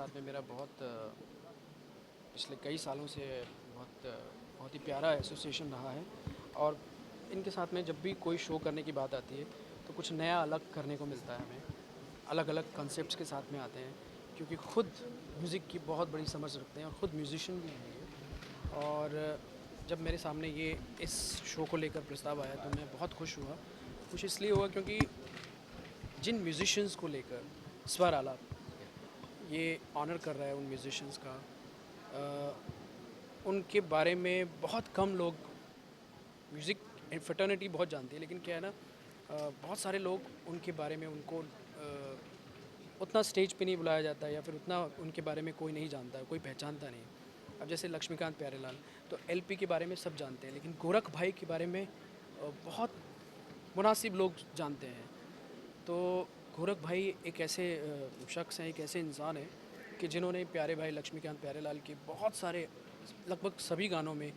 साथ में मेरा पिछले कई सालों से बहुत ही प्यारा एसोसिएशन रहा है। और इनके साथ में जब भी कोई शो करने की बात आती है तो कुछ नया अलग करने को मिलता है हमें। अलग अलग कॉन्सेप्ट्स के साथ में आते हैं क्योंकि खुद म्यूज़िक की बहुत बड़ी समझ रखते हैं और ख़ुद म्यूज़िशियन भी हैं ये। और जब मेरे सामने ये इस शो को लेकर प्रस्ताव आया तो मैं बहुत खुश हुआ। खुश इसलिए हुआ क्योंकि जिन म्यूज़िशियंस को लेकर स्वर आलाप ये ऑनर कर रहा है उन म्यूज़िशियंस का, अ, उनके बारे में बहुत कम लोग, म्यूज़िक फ्रेटर्निटी बहुत जानती है, लेकिन क्या है ना, बहुत सारे लोग उनके बारे में उनको उतना स्टेज पे नहीं बुलाया जाता है या फिर उतना उनके बारे में कोई नहीं जानता है, कोई पहचानता नहीं। अब जैसे लक्ष्मीकांत प्यारेलाल, तो एलपी के बारे में सब जानते हैं, लेकिन गोरख भाई के बारे में बहुत मुनासिब लोग जानते हैं। तो गोरख भाई एक ऐसे शख्स हैं, एक ऐसे इंसान हैं कि जिन्होंने प्यारे भाई लक्ष्मीकांत प्यारेलाल के बहुत सारे, लगभग सभी गानों में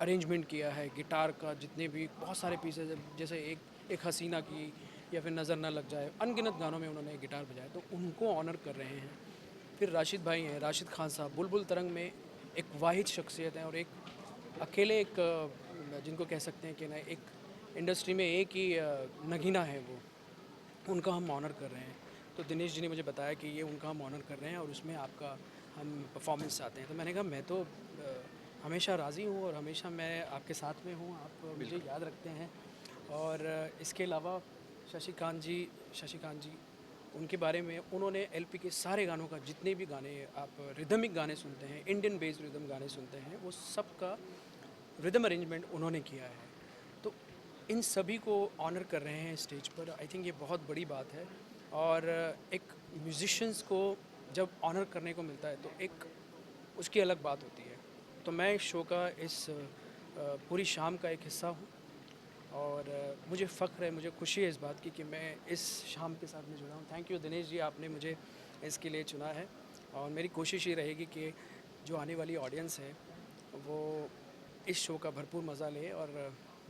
अरेंजमेंट किया है। गिटार का जितने भी बहुत सारे पीसेज हैं, जैसे एक एक हसीना की या फिर नज़र ना लग जाए, अनगिनत गानों में उन्होंने गिटार बजाया, तो उनको ऑनर कर रहे हैं। फिर राशिद भाई हैं, राशिद खान साहब बुलबुल तरंग में एक वाहिद शख्सियत हैं और एक अकेले एक जिनको कह सकते हैं कि ना, एक इंडस्ट्री में एक ही नगीना है वो, उनका हम ऑनर कर रहे हैं। तो दिनेश जी ने मुझे बताया कि ये उनका हम ऑनर कर रहे हैं और उसमें आपका हम परफॉर्मेंस चाहते हैं। तो मैंने कहा मैं तो हमेशा राज़ी हूँ और हमेशा मैं आपके साथ में हूँ, आप मुझे याद रखते हैं। और इसके अलावा शशिकांत जी उनके बारे में, उन्होंने एलपी के सारे गानों का, जितने भी गाने आप रिदमिक गाने सुनते हैं, इंडियन बेस्ड रिदम गाने सुनते हैं, वो सब का रिदम अरेंजमेंट उन्होंने किया है। तो इन सभी को ऑनर कर रहे हैं स्टेज पर। आई थिंक ये बहुत बड़ी बात है। और एक म्यूज़िशियंस को जब ऑनर करने को मिलता है तो एक उसकी अलग बात होती है। तो मैं इस शो का पूरी शाम का एक हिस्सा हूँ। और मुझे फ़ख्र है, मुझे खुशी है इस बात की कि मैं इस शाम के साथ में जुड़ा हूँ। थैंक यू दिनेश जी, आपने मुझे इसके लिए चुना है। और मेरी कोशिश ये रहेगी कि जो आने वाली ऑडियंस है वो इस शो का भरपूर मज़ा ले और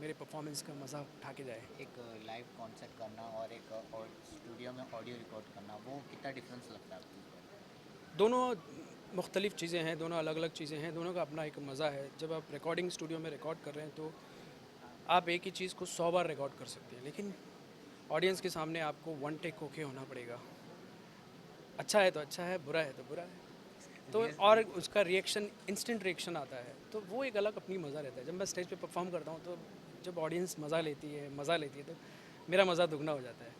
मेरे परफॉर्मेंस का मज़ा उठा के जाए। एक लाइव कॉन्सर्ट करना और एक और स्टूडियो में ऑडियो रिकॉर्ड करना, वो कितना डिफरेंस लगता है आपको? दोनों मुख्तलिफ़ चीज़ें हैं, दोनों अलग अलग चीज़ें हैं, दोनों का अपना एक मज़ा है। जब आप रिकॉर्डिंग स्टूडियो में रिकॉर्ड कर रहे हैं तो आप एक ही चीज़ को 100 बार रिकॉर्ड कर सकते हैं, लेकिन ऑडियंस के सामने आपको वन टेक होके होना पड़ेगा। अच्छा है तो अच्छा है, बुरा है तो बुरा है। तो रिहर्स और उसका रिएक्शन, इंस्टेंट रिएक्शन आता है, तो वो एक अलग अपनी मज़ा रहता है। जब मैं स्टेज पे परफॉर्म करता हूँ तो जब ऑडियंस मज़ा लेती है तो मेरा मज़ा दुगना हो जाता है।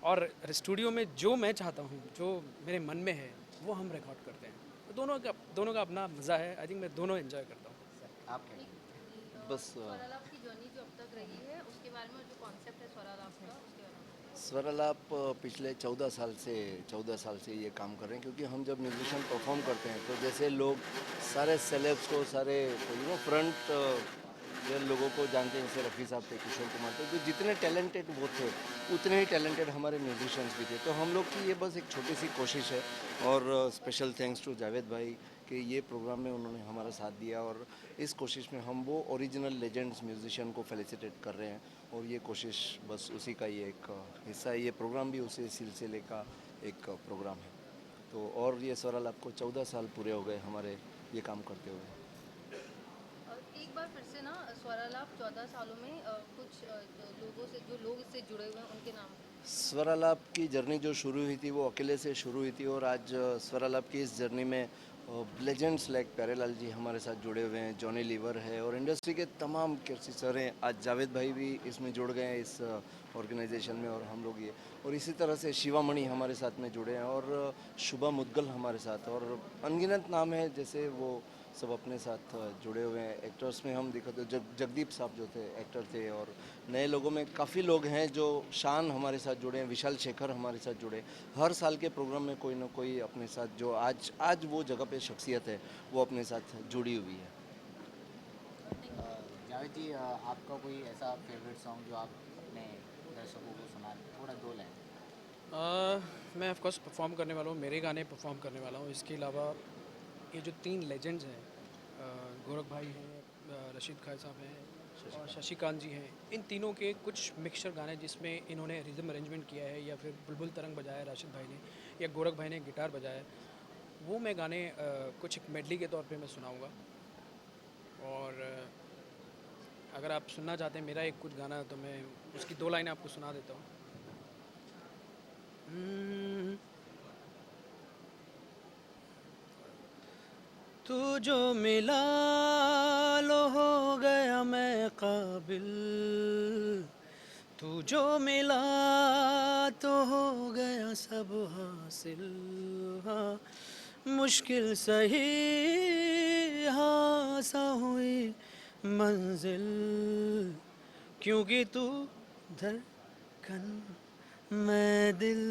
और स्टूडियो में जो मैं चाहता हूँ, जो मेरे मन में है, वो हम रिकॉर्ड करते हैं। तो दोनों का अपना मज़ा है। आई थिंक मैं दोनों एंजॉय करता हूँ। सर, आप क्या एक कहेंगे? जी बस स्वरालाप की जर्नी जो अब तक रही है उसके बारे में, और जो कॉन्सेप्ट है स्वरालाप का उसके बारे में बताइए। स्वरालाप पिछले 14 साल से ये काम कर रहे हैं, क्योंकि हम जब म्यूजिशियन परफॉर्म करते हैं तो जैसे लोग सारे सेलेब्स को, सारे फ्रंट जो लोगों को जानते हैं, जैसे रफ़ी साहब थे, किशोर कुमार थे, जो जितने टैलेंटेड वो थे उतने ही टैलेंटेड हमारे म्यूजिशियंस भी थे। तो हम लोग की ये बस एक छोटी सी कोशिश है। और स्पेशल थैंक्स टू जावेद भाई कि ये प्रोग्राम में उन्होंने हमारा साथ दिया, और इस कोशिश में हम वो ओरिजिनल लेजेंड्स म्यूजिशियन को फेलिसिटेट कर रहे हैं। और ये कोशिश बस उसी का ही एक हिस्सा है। ये प्रोग्राम भी उसी सिलसिले का एक प्रोग्राम है। तो और ये स्वराल आपको 14 साल पूरे हो गए हमारे ये काम करते हुए। और एक बार फिर से ना, स्वरालाप 14 सालों में कुछ लोगों से, जो लोग इससे जुड़े हुए हैं उनके नाम बताइए। स्वरालाप की जर्नी जो शुरू हुई थी वो अकेले से शुरू हुई थी, और आज स्वरालाप की इस जर्नी में लेजेंड्स लाइक प्यारेलाल जी हमारे साथ जुड़े हुए हैं, जॉनी लीवर है, और इंडस्ट्री के तमाम कीर्ति सर हैं। आज जावेद भाई भी इसमें जुड़ गए हैं इस ऑर्गेनाइजेशन में, और हम लोग ये, और इसी तरह से शिवामणि हमारे साथ में जुड़े हैं, और शुभा मुदगल हमारे साथ, और अनगिनत नाम है जैसे वो सब अपने साथ जुड़े हुए हैं। एक्टर्स में हम देखो तो जगदीप साहब जो थे एक्टर थे, और नए लोगों में काफ़ी लोग हैं जो शान हमारे साथ जुड़े हैं, विशाल शेखर हमारे साथ जुड़े। हर साल के प्रोग्राम में कोई ना कोई अपने साथ, जो आज आज वो जगह पे शख्सियत है, वो अपने साथ जुड़ी हुई है। Thank you. जावेद जी, आपका कोई ऐसा फेवरेट सॉन्ग जो आप अपने दर्शकों को सुना दें, थोड़ा दो लाइन? मैं ऑफ कोर्स परफॉर्म करने वाला हूँ, मेरे गाने परफॉर्म करने वाला हूँ। इसके अलावा ये जो तीन लेजेंड्स हैं, गोरख भाई हैं, रशीद खान साहब हैं और शशिकांत। शशिकांत जी हैं, इन तीनों के कुछ मिक्सचर गाने जिसमें इन्होंने रिदम अरेंजमेंट किया है, या फिर बुलबुल तरंग बजाया है राशिद भाई ने, या गोरख भाई ने गिटार बजाया है, वो मैं गाने कुछ एक मेडली के तौर पे मैं सुनाऊंगा। और अगर आप सुनना चाहते हैं मेरा एक कुछ गाना तो मैं उसकी 2 लाइनें आपको सुना देता हूँ। हम्म, तू जो मिला लो हो गया मैं काबिल, तू जो मिला तो हो गया सब हासिल। हाँ मुश्किल सही हाँ सा हुई मंजिल, क्योंकि तू धड़कन मैं दिल।